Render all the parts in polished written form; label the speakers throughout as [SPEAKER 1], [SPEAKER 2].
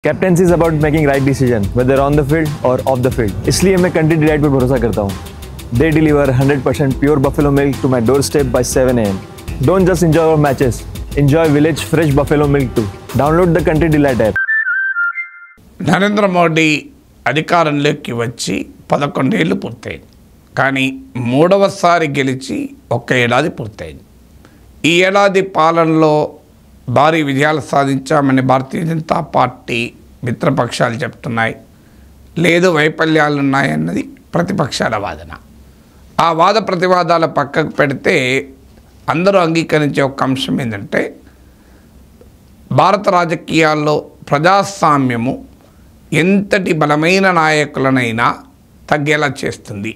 [SPEAKER 1] Captaincy is about making right decision whether on the field or off the field. इसलिए मैं Country Delight पर भरोसा करता हूँ। They deliver 100% pure buffalo milk to my doorstep by 7 AM। Don't just enjoy our matches, enjoy village fresh buffalo milk too. Download the country delight app.
[SPEAKER 2] Narendra Modi అధికారంలోకి వచ్చి 11 ఏళ్ళు పూర్తయింది. కానీ మూడవసారి గెలిచి 1 ఏడాది పూర్తయింది. ఈ ఏడాది పాలనలో భారీ విజయాలు సాధించామని భారతీయ జనతా పార్టీ మిత్రపక్షాలు చెప్తున్నాయి. లేదు వైఫల్యాలు ఉన్నాయన్నది ప్రతిపక్షాల వాదన. ఆ వాద ప్రతివాదాల పక్కకు పెడితే అందరూ అంగీకరించే ఒక అంశం ఏంటంటే భారత రాజకీయాల్లో ప్రజాస్వామ్యము ఎంతటి బలమైన నాయకులనైనా తగ్గేలా చేస్తుంది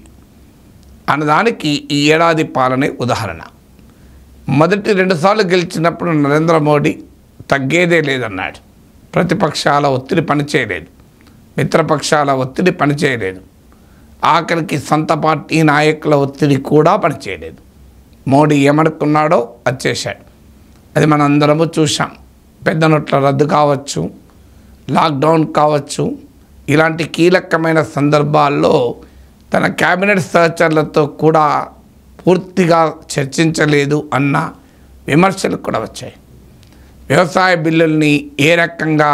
[SPEAKER 2] అన్నదానికి ఈ ఏడాది పాలనే ఉదాహరణ. మొదటి 2 సార్లు గెలిచినప్పుడు నరేంద్ర మోడీ తగ్గేదే లేదన్నాడు. ప్రతిపక్షాల ఒత్తిడి పనిచేయలేదు, మిత్రపక్షాల ఒత్తిడి పనిచేయలేదు, ఆఖరికి సొంత పార్టీ నాయకుల ఒత్తిడి కూడా పనిచేయలేదు. మోడీ ఏమనుకున్నాడో అది చేశాడు. అది మనందరము చూసాం. పెద్ద నోట్ల రద్దు కావచ్చు, లాక్డౌన్ కావచ్చు, ఇలాంటి కీలకమైన సందర్భాల్లో తన క్యాబినెట్ సహచరులతో కూడా పూర్తిగా చర్చించలేదు అన్న విమర్శలు కూడా వచ్చాయి. వ్యవసాయ బిల్లుల్ని ఏ రకంగా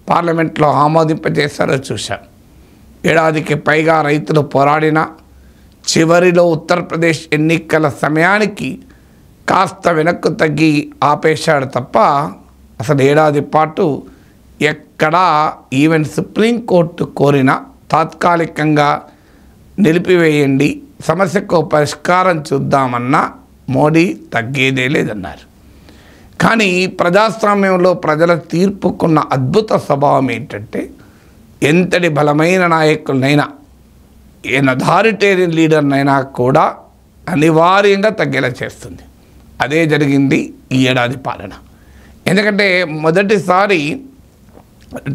[SPEAKER 2] పార్లమెంట్లో ఆమోదింపజేశారో చూశాం. ఏడాదికి పైగా రైతులు పోరాడినా చివరిలో ఉత్తరప్రదేశ్ ఎన్నికల సమయానికి కాస్త వెనక్కు తగ్గి ఆపేశాడు తప్ప అసలు ఏడాది పాటు ఎక్కడా ఈవెన్ సుప్రీంకోర్టు కోరిన తాత్కాలికంగా నిలిపివేయండి, సమస్యకు పరిష్కారం చూద్దామన్నా మోడీ తగ్గేదే లేదన్నారు. కానీ ప్రజాస్వామ్యంలో ప్రజల తీర్పుకున్న అద్భుత స్వభావం ఏంటంటే ఎంతటి బలమైన నాయకులనైనా ఏ అథారిటేరియన్ లీడర్నైనా కూడా అనివార్యంగా తగ్గేలా చేస్తుంది. అదే జరిగింది ఈ ఏడాది పాలన. ఎందుకంటే మొదటిసారి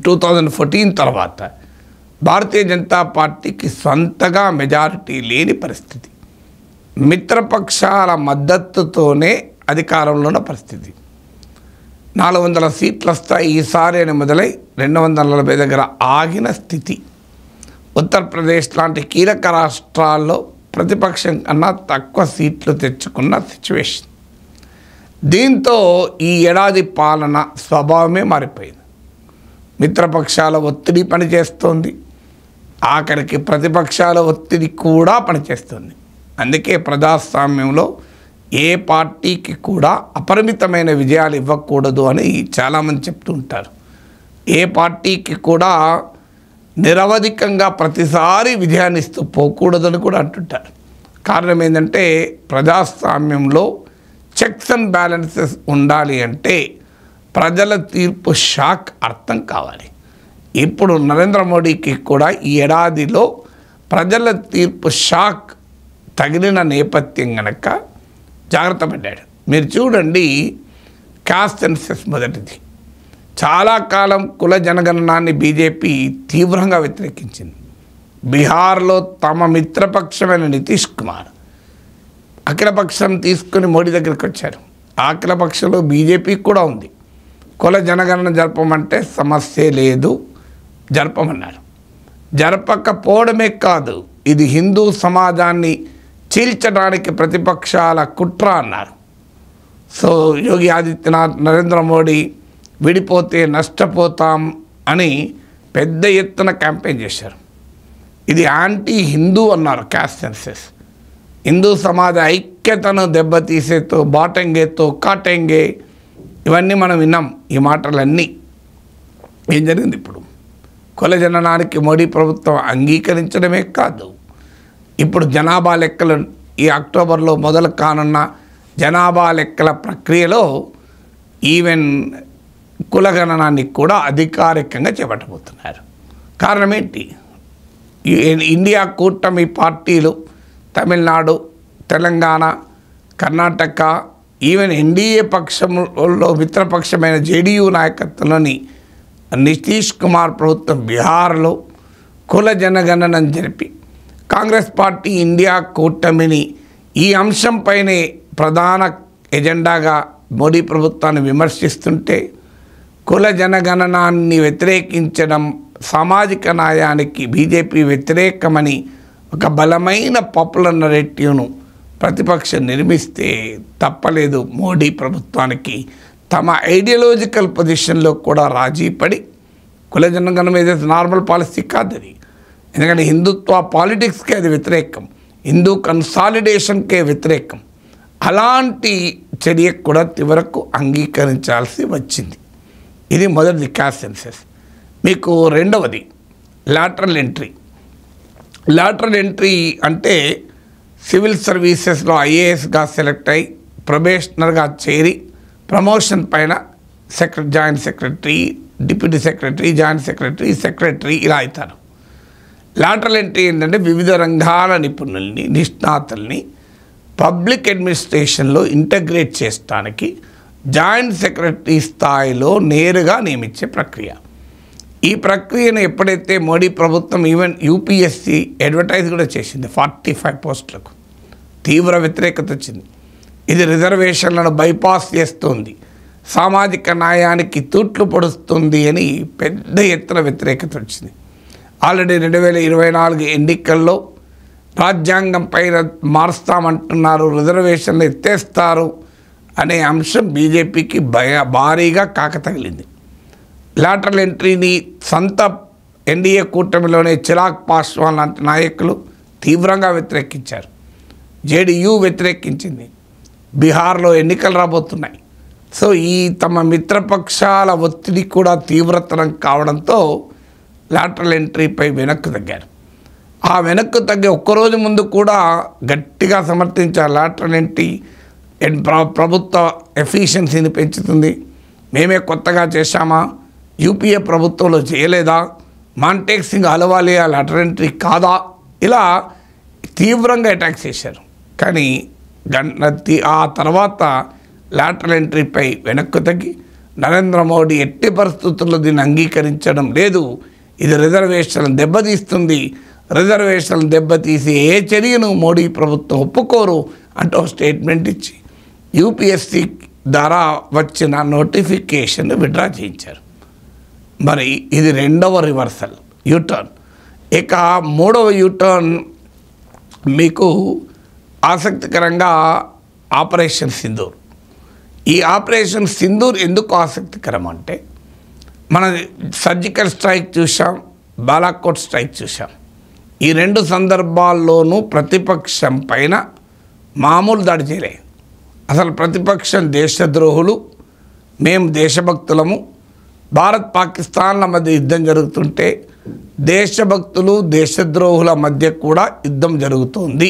[SPEAKER 2] 2014 తర్వాత భారతీయ జనతా పార్టీకి సొంతగా మెజారిటీ లేని పరిస్థితి, మిత్రపక్షాల మద్దతుతోనే అధికారంలో ఉన్న పరిస్థితి. 400 సీట్లు వస్తాయి ఈసారి అని మొదలై 240 దగ్గర ఆగిన స్థితి. ఉత్తరప్రదేశ్ లాంటి కీలక రాష్ట్రాల్లో ప్రతిపక్షం కన్నా తక్కువ సీట్లు తెచ్చుకున్న సిచ్యువేషన్. దీంతో ఈ ఏడాది పాలన స్వభావమే మారిపోయింది. మిత్రపక్షాల ఒత్తిడి పనిచేస్తోంది, ఆఖరికి ప్రతిపక్షాల ఒత్తిడి కూడా పనిచేస్తుంది. అందుకే ప్రజాస్వామ్యంలో ఏ పార్టీకి కూడా అపరిమితమైన విజయాలు ఇవ్వకూడదు అని చాలామంది చెప్తూ ఉంటారు. ఏ పార్టీకి కూడా నిరవధికంగా ప్రతిసారి విజయాన్ని ఇస్తూ పోకూడదని కూడా అంటుంటారు. కారణం ఏంటంటే ప్రజాస్వామ్యంలో చెక్స్ అండ్ బ్యాలెన్సెస్ ఉండాలి అంటే ప్రజల తీర్పు షాక్ అర్థం కావాలి. ఇప్పుడు నరేంద్ర మోడీకి కూడా ఈ ఏడాదిలో ప్రజల తీర్పు షాక్ తగిలిన నేపథ్యం కనుక జాగ్రత్త పడ్డాడు. మీరు చూడండి, కాస్ట్ సెన్సస్ మొదటిది. చాలా కాలం కుల జనగణనాన్ని బీజేపీ తీవ్రంగా వ్యతిరేకించింది. బీహార్లో తమ మిత్రపక్షమైన నితీష్ కుమార్ అఖిలపక్షం తీసుకుని మోడీ దగ్గరికి వచ్చారు. అఖిలపక్షంలో బీజేపీ కూడా ఉంది. కుల జనగణన జరపమంటే సమస్య లేదు, జరపమన్నారు. జరపకపోవడమే కాదు, ఇది హిందూ సమాజాన్ని చీల్చడానికి ప్రతిపక్షాల కుట్ర అన్నారు. సో యోగి ఆదిత్యనాథ్, నరేంద్ర మోడీ విడిపోతే నష్టపోతాం అని పెద్ద ఎత్తున క్యాంపెయిన్ చేశారు. ఇది యాంటీ హిందూ అన్నారు క్యాస్ట్ సెన్సెస్. హిందూ సమాజ ఐక్యతను దెబ్బతీసేతో బాటంగేతో కాటెంగే ఇవన్నీ మనం విన్నాం. ఈ మాటలన్నీ ఏం జరిగింది? ఇప్పుడు కుల జననానికి మోడీ ప్రభుత్వం అంగీకరించడమే కాదు, ఇప్పుడు జనాభా లెక్కలు ఈ అక్టోబర్లో మొదలు కానున్న జనాభా లెక్కల ప్రక్రియలో ఈవెన్ కులగణనాన్ని కూడా అధికారికంగా చేపట్టబోతున్నారు. కారణం ఏంటి? ఇండియా కూటమి పార్టీలు తమిళనాడు, తెలంగాణ, కర్ణాటక, ఈవెన్ ఎన్డీఏ పక్షంలో మిత్రపక్షమైన జేడీయూ నాయకత్వంలోని నితీష్ కుమార్ ప్రభుత్వం బీహార్లో కుల జనగణన జరిపి కాంగ్రెస్ పార్టీ ఇండియా కూటమిని ఈ అంశంపైనే ప్రధాన ఎజెండాగా మోడీ ప్రభుత్వాన్ని విమర్శిస్తుంటే కుల జనగణనాన్ని వ్యతిరేకించడం, సామాజిక న్యాయానికి బీజేపీ వ్యతిరేకమని ఒక బలమైన పాపులర్ నరేటివ్ను ప్రతిపక్షం నిర్మిస్తే తప్పలేదు మోడీ ప్రభుత్వానికి తమ ఐడియాలజికల్ పొజిషన్లో కూడా రాజీ పడి కుల జనగణన ఏదైతే నార్మల్ పాలసీ కాదు అది. ఎందుకంటే హిందుత్వ పాలిటిక్స్కే అది వ్యతిరేకం, హిందూ కన్సాలిడేషన్కే వ్యతిరేకం. అలాంటి చర్యకు కూడా చివరకు అంగీకరించాల్సి వచ్చింది. ఇది మొదటిది క్యాస్ట్ సెన్సస్. మీకు రెండవది లాటరల్ ఎంట్రీ. లాటరల్ ఎంట్రీ అంటే సివిల్ సర్వీసెస్లో ఐఏఎస్గా సెలెక్ట్ అయ్యి ప్రొబేషనర్గా చేరి ప్రమోషన్ పైన joint secretary, deputy secretary, joint secretary, secretary ఇలా అవుతారు. లాటరల్ ఎంట్రీ ఏంటంటే వివిధ రంగాల నిపుణుల్ని, నిష్ణాతుల్ని పబ్లిక్ అడ్మినిస్ట్రేషన్లో ఇంటగ్రేట్ చేయడానికి జాయింట్ సెక్రటరీ స్థాయిలో నేరుగా నియమించే ప్రక్రియ. ఈ ప్రక్రియను ఎప్పుడైతే మోడీ ప్రభుత్వం ఈవెన్ యూపీఎస్సీ అడ్వర్టైజ్ కూడా చేసింది 45 పోస్టులకు, తీవ్ర వ్యతిరేకత వచ్చింది. ఇది రిజర్వేషన్లను బైపాస్ చేస్తుంది, సామాజిక న్యాయానికి తూట్లు పొడుస్తుంది అని పెద్ద ఎత్తున వ్యతిరేకత వచ్చింది. ఆల్రెడీ 2024 ఎన్నికల్లో రాజ్యాంగం పైన మారుస్తామంటున్నారు, రిజర్వేషన్లు ఎత్తేస్తారు అనే అంశం బీజేపీకి భారీగా కాకతగిలింది. లాటరల్ ఎంట్రీని సొంత ఎన్డీఏ కూటమిలోనే చిరాగ్ పాస్వాన్ లాంటి నాయకులు తీవ్రంగా వ్యతిరేకించారు. జేడీయూ వ్యతిరేకించింది. బీహార్లో ఎన్నికలు రాబోతున్నాయి. సో ఈ తమ మిత్రపక్షాల ఒత్తిడి కూడా తీవ్రతరం కావడంతో లాటరల్ ఎంట్రీపై వెనక్కు తగ్గారు. ఆ వెనక్కు తగ్గే ఒక్కరోజు ముందు కూడా గట్టిగా సమర్థించారు. లాటరల్ ఎంట్రీ ప్రభుత్వ ఎఫిషియన్సీని పెంచుతుంది, మేమే కొత్తగా చేశామా, యూపీఏ ప్రభుత్వంలో చేయలేదా, మాంటేక్ సింగ్ అలవాలియా లాటరల్ ఎంట్రీ కాదా, ఇలా తీవ్రంగా అటాక్ చేశారు. కానీ ఆ తర్వాత లాటరల్ ఎంట్రీపై వెనక్కు తగ్గి నరేంద్ర మోడీ ఎట్టి పరిస్థితుల్లో దీన్ని అంగీకరించడం లేదు, ఇది రిజర్వేషన్లను దెబ్బతీస్తుంది, రిజర్వేషన్లను దెబ్బతీసి ఏ చర్యను మోడీ ప్రభుత్వం ఒప్పుకోరు అంటూ స్టేట్మెంట్ ఇచ్చి యూపీఎస్సీ ద్వారా వచ్చిన నోటిఫికేషన్ విత్డ్రా చేయించారు. మరి ఇది రెండవ రివర్సల్ యూటర్న్. ఇక మూడవ యూటర్న్ మీకు ఆసక్తికరంగా ఆపరేషన్ సింధూర్. ఈ ఆపరేషన్ సింధూర్ ఎందుకు ఆసక్తికరం అంటే మన సర్జికల్ స్ట్రైక్ చూసాం, బాలాకోట్ స్ట్రైక్ చూసాం. ఈ రెండు సందర్భాల్లోనూ ప్రతిపక్షం పైన మామూలు దాడి చేయలే. అసలు ప్రతిపక్షం దేశద్రోహులు, మేము దేశభక్తులము, భారత్ పాకిస్తాన్ల మధ్య యుద్ధం జరుగుతుంటే దేశభక్తులు దేశద్రోహుల మధ్య కూడా యుద్ధం జరుగుతోంది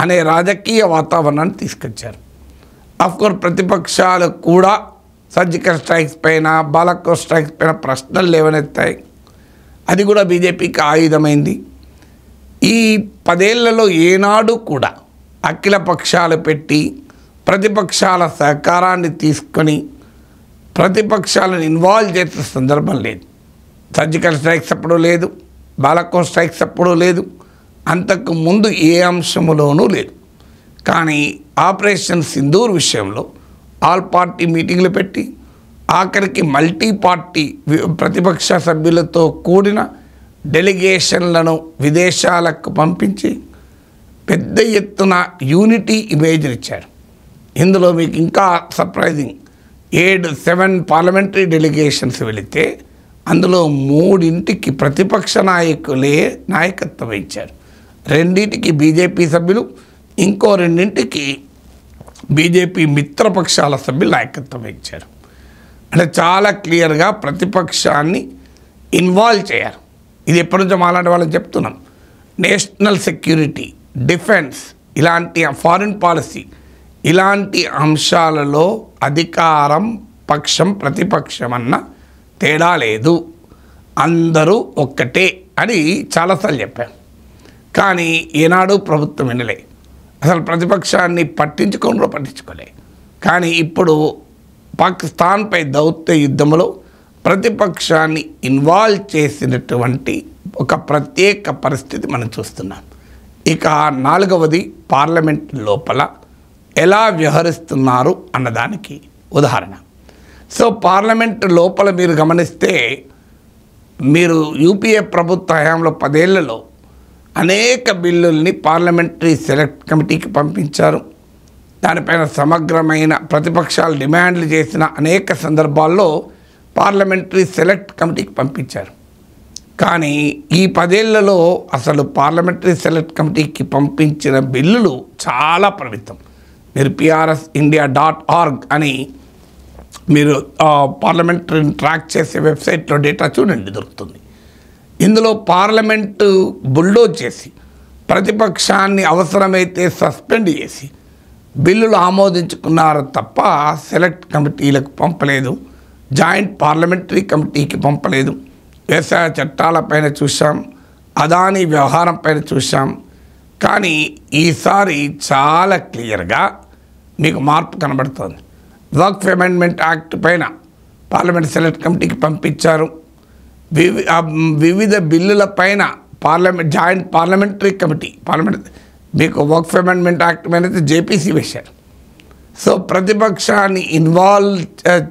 [SPEAKER 2] అనే రాజకీయ వాతావరణాన్ని తీసుకొచ్చారు. అఫ్కోర్స్ ప్రతిపక్షాలు కూడా సర్జికల్ స్ట్రైక్స్ పైన, బాలాకోట్ స్ట్రైక్స్ పైన ప్రశ్నలు లేవనెత్తాయి. అది కూడా బీజేపీకి ఆయుధమైంది. ఈ 10 ఏళ్లలో ఏనాడు కూడా అఖిల పక్షాలు పెట్టి ప్రతిపక్షాల సహకారాన్ని తీసుకొని ప్రతిపక్షాలను ఇన్వాల్వ్ చేసే సందర్భం లేదు. సర్జికల్ స్ట్రైక్స్ అప్పుడు లేదు, బాలాకోట్ స్ట్రైక్స్ అప్పుడు లేదు, అంతకు ముందు ఏ అంశములోనూ లేదు. కానీ ఆపరేషన్ సింధూర్ విషయంలో ఆల్ పార్టీ మీటింగ్లు పెట్టి ఆఖరికి మల్టీ పార్టీ ప్రతిపక్ష సభ్యులతో కూడిన డెలిగేషన్లను విదేశాలకు పంపించి పెద్ద ఎత్తున యూనిటీ ఇమేజ్ని ఇచ్చారు. ఇందులో మీకు ఇంకా సర్ప్రైజింగ్ 7 పార్లమెంటరీ డెలిగేషన్స్ వెళితే అందులో 3 ప్రతిపక్ష నాయకులే నాయకత్వం వహించారు. 2 బీజేపీ సభ్యులు, ఇంకో 2 బీజేపీ మిత్రపక్షాల సభ్యులు నాయకత్వం వహించారు. అంటే చాలా క్లియర్గా ప్రతిపక్షాన్ని ఇన్వాల్వ్ చేయారు. ఇది ఎప్పటి నుంచో మాలాంటి వాళ్ళని చెప్తున్నాం. నేషనల్ సెక్యూరిటీ, డిఫెన్స్, ఇలాంటి ఫారిన్ పాలసీ, ఇలాంటి అంశాలలో అధికారం పక్షం ప్రతిపక్షం అన్న తేడా లేదు, అందరూ ఒక్కటే అని చాలాసార్లు చెప్పాం. కానీ ఏనాడు ప్రభుత్వం వినలే, అసలు ప్రతిపక్షాన్ని పట్టించుకోలే. కానీ ఇప్పుడు పాకిస్తాన్పై దౌత్య యుద్ధంలో ప్రతిపక్షాన్ని ఇన్వాల్వ్ చేసినటువంటి ఒక ప్రత్యేక పరిస్థితి మనం చూస్తున్నాం. ఇక 4వది పార్లమెంట్ లోపల ఎలా వ్యవహరిస్తున్నారు అన్నదానికి ఉదాహరణ. సో పార్లమెంట్ లోపల మీరు గమనిస్తే మీరు యూపీఏ ప్రభుత్వ హయాంలో 10 ఏళ్లలో అనేక బిల్లుల్ని పార్లమెంటరీ సెలెక్ట్ కమిటీకి పంపించారు. దానిపైన సమగ్రమైన ప్రతిపక్షాలు డిమాండ్లు చేసిన అనేక సందర్భాల్లో పార్లమెంటరీ సెలెక్ట్ కమిటీకి పంపించారు. కానీ ఈ 10 ఏళ్లలో అసలు పార్లమెంటరీ సెలెక్ట్ కమిటీకి పంపించిన బిల్లులు చాలా పరిమితం. మీరు PRSindia.org అని మీరు పార్లమెంటరీని ట్రాక్ చేసే వెబ్సైట్లో డేటా చూడండి, దొరుకుతుంది. ఇందులో పార్లమెంటు బుల్డోజ్ చేసి ప్రతిపక్షాన్ని అవసరమైతే సస్పెండ్ చేసి బిల్లులు ఆమోదించుకున్నారు తప్ప సెలెక్ట్ కమిటీలకు పంపలేదు, జాయింట్ పార్లమెంటరీ కమిటీకి పంపలేదు. వ్యవసాయ చట్టాలపైన చూసాం, అదానీ వ్యవహారం పైన చూసాం. కానీ ఈసారి చాలా క్లియర్గా మీకు మార్పు కనబడుతోంది. వక్ఫ్ అమెండ్మెంట్ యాక్ట్ పైన పార్లమెంట్ సెలెక్ట్ కమిటీకి పంపించారు. వివిధ బిల్లుల పైన జాయింట్ పార్లమెంటరీ కమిటీ మీకు వక్ఫ్ అమెండ్మెంట్ యాక్ట్ పైన అయితే జేపీసీ వేశారు. సో ప్రతిపక్షాన్ని ఇన్వాల్వ్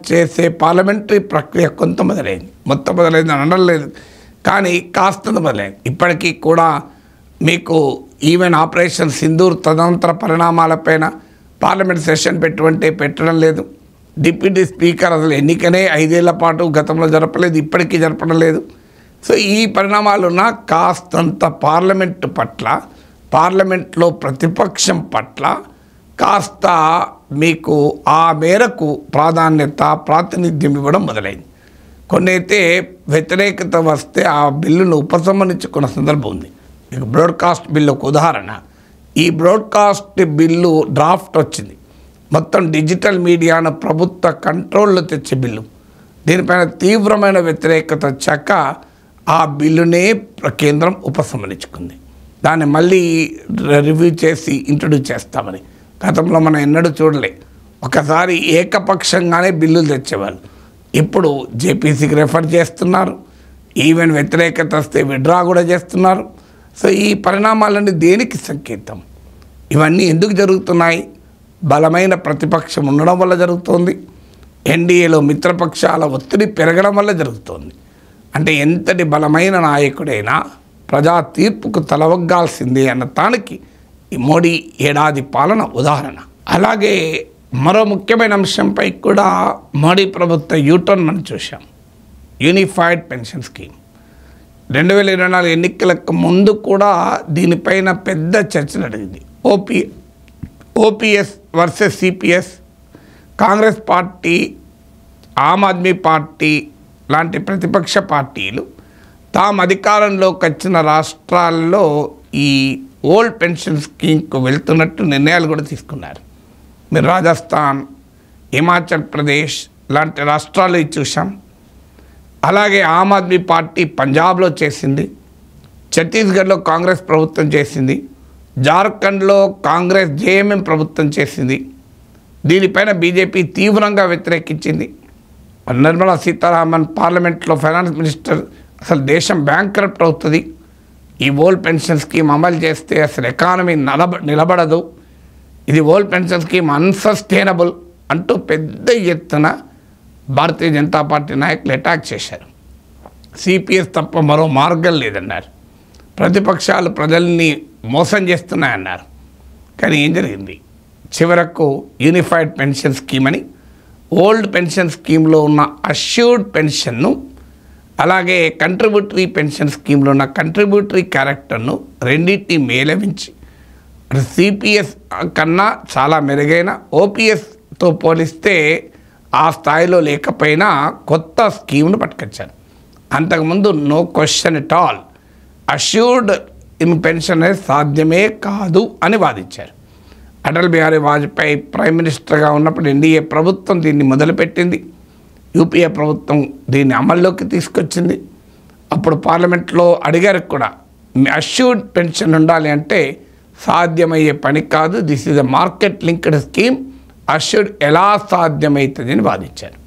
[SPEAKER 2] చేసే పార్లమెంటరీ ప్రక్రియ కొంత మొదలైంది, మొత్తం మొదలైంది అని అనలేదు, కానీ కాస్తంత మొదలైంది. ఇప్పటికీ కూడా మీకు ఈవెన్ ఆపరేషన్ సింధూర్ తదనంతర పరిణామాలపైన పార్లమెంట్ సెషన్ పెట్టడం లేదు. డిప్యూటీ స్పీకర్ అసలు ఎన్నికనే 5 ఏళ్ల పాటు గతంలో జరపలేదు, ఇప్పటికీ జరపడం లేదు. సో ఈ పరిణామాలున్న కాస్తంత పార్లమెంటు పట్ల, పార్లమెంట్లో ప్రతిపక్షం పట్ల కాస్త మీకు ఆ మేరకు ప్రాతినిధ్యం ఇవ్వడం మొదలైంది. కొన్ని అయితే వ్యతిరేకత వస్తే ఆ బిల్లును ఉపసంహరించుకున్న సందర్భం ఉంది. మీకు బ్రాడ్కాస్ట్ బిల్లు ఒక ఉదాహరణ. ఈ బ్రాడ్కాస్ట్ బిల్లు డ్రాఫ్ట్ వచ్చింది, మొత్తం డిజిటల్ మీడియాను ప్రభుత్వ కంట్రోల్లో తెచ్చే బిల్లు. దీనిపైన తీవ్రమైన వ్యతిరేకత వచ్చాక ఆ బిల్లునే కేంద్రం ఉపసంహరించుకుంది. దాన్ని మళ్ళీ రివ్యూ చేసి ఇంట్రడ్యూస్ చేస్తామని గతంలో మనం ఎన్నడూ చూడలే. ఒకసారి ఏకపక్షంగానే బిల్లులు తెచ్చేవాళ్ళు, ఇప్పుడు జేపీసీకి రెఫర్ చేస్తున్నారు. ఈవెన్ వ్యతిరేకత వస్తే విడ్రా కూడా చేస్తున్నారు. సో ఈ పరిణామాలన్నీ దేనికి సంకేతం? ఇవన్నీ ఎందుకు జరుగుతున్నాయి? బలమైన ప్రతిపక్షం ఉండడం వల్ల జరుగుతోంది. ఎన్డీఏలో మిత్రపక్షాల ఒత్తిడి పెరగడం వల్ల జరుగుతోంది. అంటే ఎంతటి బలమైన నాయకుడైనా ప్రజా తీర్పుకు తలవగ్గాల్సిందే అన్న దానికి ఈ మోడీ ఏడాది పాలన ఉదాహరణ. అలాగే మరో ముఖ్యమైన అంశంపై కూడా మోడీ ప్రభుత్వ యూటర్న్ మనం చూసాం. యూనిఫైడ్ పెన్షన్ స్కీమ్ 2024 ఎన్నికలకు ముందు కూడా దీనిపైన పెద్ద చర్చ జరిగింది. OPS versus CPS, Congress party, Aam Aadmi party లాంటి ప్రతిపక్ష పార్టీలు తాము అధికారంలోకి వచ్చిన రాష్ట్రాల్లో ఈ ఓల్డ్ పెన్షన్ స్కీమ్కు వెళ్తున్నట్టు నిర్ణయాలు కూడా తీసుకున్నారు. మీరు రాజస్థాన్, హిమాచల్ ప్రదేశ్ లాంటి రాష్ట్రాలు చూసాం. అలాగే ఆమ్ ఆద్మీ పార్టీ పంజాబ్లో చేసింది, ఛత్తీస్గఢ్లో కాంగ్రెస్ ప్రభుత్వం చేసింది, జార్ఖండ్లో కాంగ్రెస్ జేఎంఎం ప్రభుత్వం చేసింది. దీనిపైన బీజేపీ తీవ్రంగా వ్యతిరేకించింది. నిర్మలా సీతారామన్ పార్లమెంట్లో ఫైనాన్స్ మినిస్టర్ అసలు దేశం బ్యాంక్రప్ట్ అవుతుంది, ఈ ఓల్డ్ పెన్షన్ స్కీమ్ అమలు చేస్తే అసలు ఎకానమీ నిలబడదు, ఇది ఓల్డ్ పెన్షన్ స్కీమ్ అన్సస్టైనబుల్ అంటూ పెద్ద ఎత్తున భారతీయ జనతా పార్టీ నాయకులు అటాక్ చేశారు. సిపిఎస్ తప్ప మరో మార్గం లేదన్నారు. ప్రతిపక్షాలు ప్రజల్ని మోసం చేస్తున్నాయన్నారు. కానీ ఏం జరిగింది? చివరకు యూనిఫైడ్ పెన్షన్ స్కీమ్ అని ఓల్డ్ పెన్షన్ స్కీమ్లో ఉన్న అష్యూర్డ్ పెన్షన్ను, అలాగే కంట్రిబ్యూటరీ పెన్షన్ స్కీమ్లో ఉన్న కంట్రిబ్యూటరీ క్యారెక్టర్ను రెండింటినీ మేళవించి సిపిఎస్ కన్నా చాలా మెరుగైన, ఓపీఎస్తో పోలిస్తే ఆ స్థాయిలో లేకపోయినా కొత్త స్కీమ్ను పట్టుకొచ్చారు. అంతకుముందు no question at all assured in pension అనేది సాధ్యమే కాదు అని వాదించారు. అటల్ బిహారీ వాజ్పేయి ప్రైమ్ మినిస్టర్గా ఉన్నప్పుడు ఎన్డీఏ ప్రభుత్వం దీన్ని మొదలుపెట్టింది. యూపీఏ ప్రభుత్వం దీన్ని అమల్లోకి తీసుకొచ్చింది. అప్పుడు పార్లమెంట్లో అడిగారు కూడా, అష్యూర్డ్ పెన్షన్ ఉండాలి అంటే సాధ్యమయ్యే పని కాదు, this is a market linked scheme, assured ఎలా సాధ్యమవుతుంది అని వాదించారు.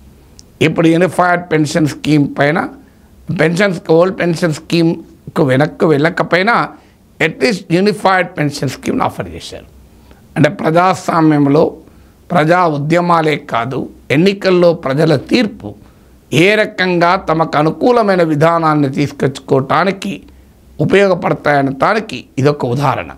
[SPEAKER 2] ఇప్పుడు యూనిఫైడ్ పెన్షన్ స్కీమ్ పైన ఓల్డ్ పెన్షన్ స్కీమ్కు వెనక్కు వెళ్ళకపోయినా అట్లీస్ట్ యూనిఫైడ్ పెన్షన్ స్కీమ్ను ఆఫర్ చేశారు. అంటే ప్రజాస్వామ్యంలో ప్రజా ఉద్యమాలే కాదు, ఎన్నికల్లో ప్రజల తీర్పు ఏ రకంగా తమకు అనుకూలమైన విధానాన్ని తీసుకొచ్చుకోవటానికి ఉపయోగపడతాయనటానికి ఇదొక ఉదాహరణ.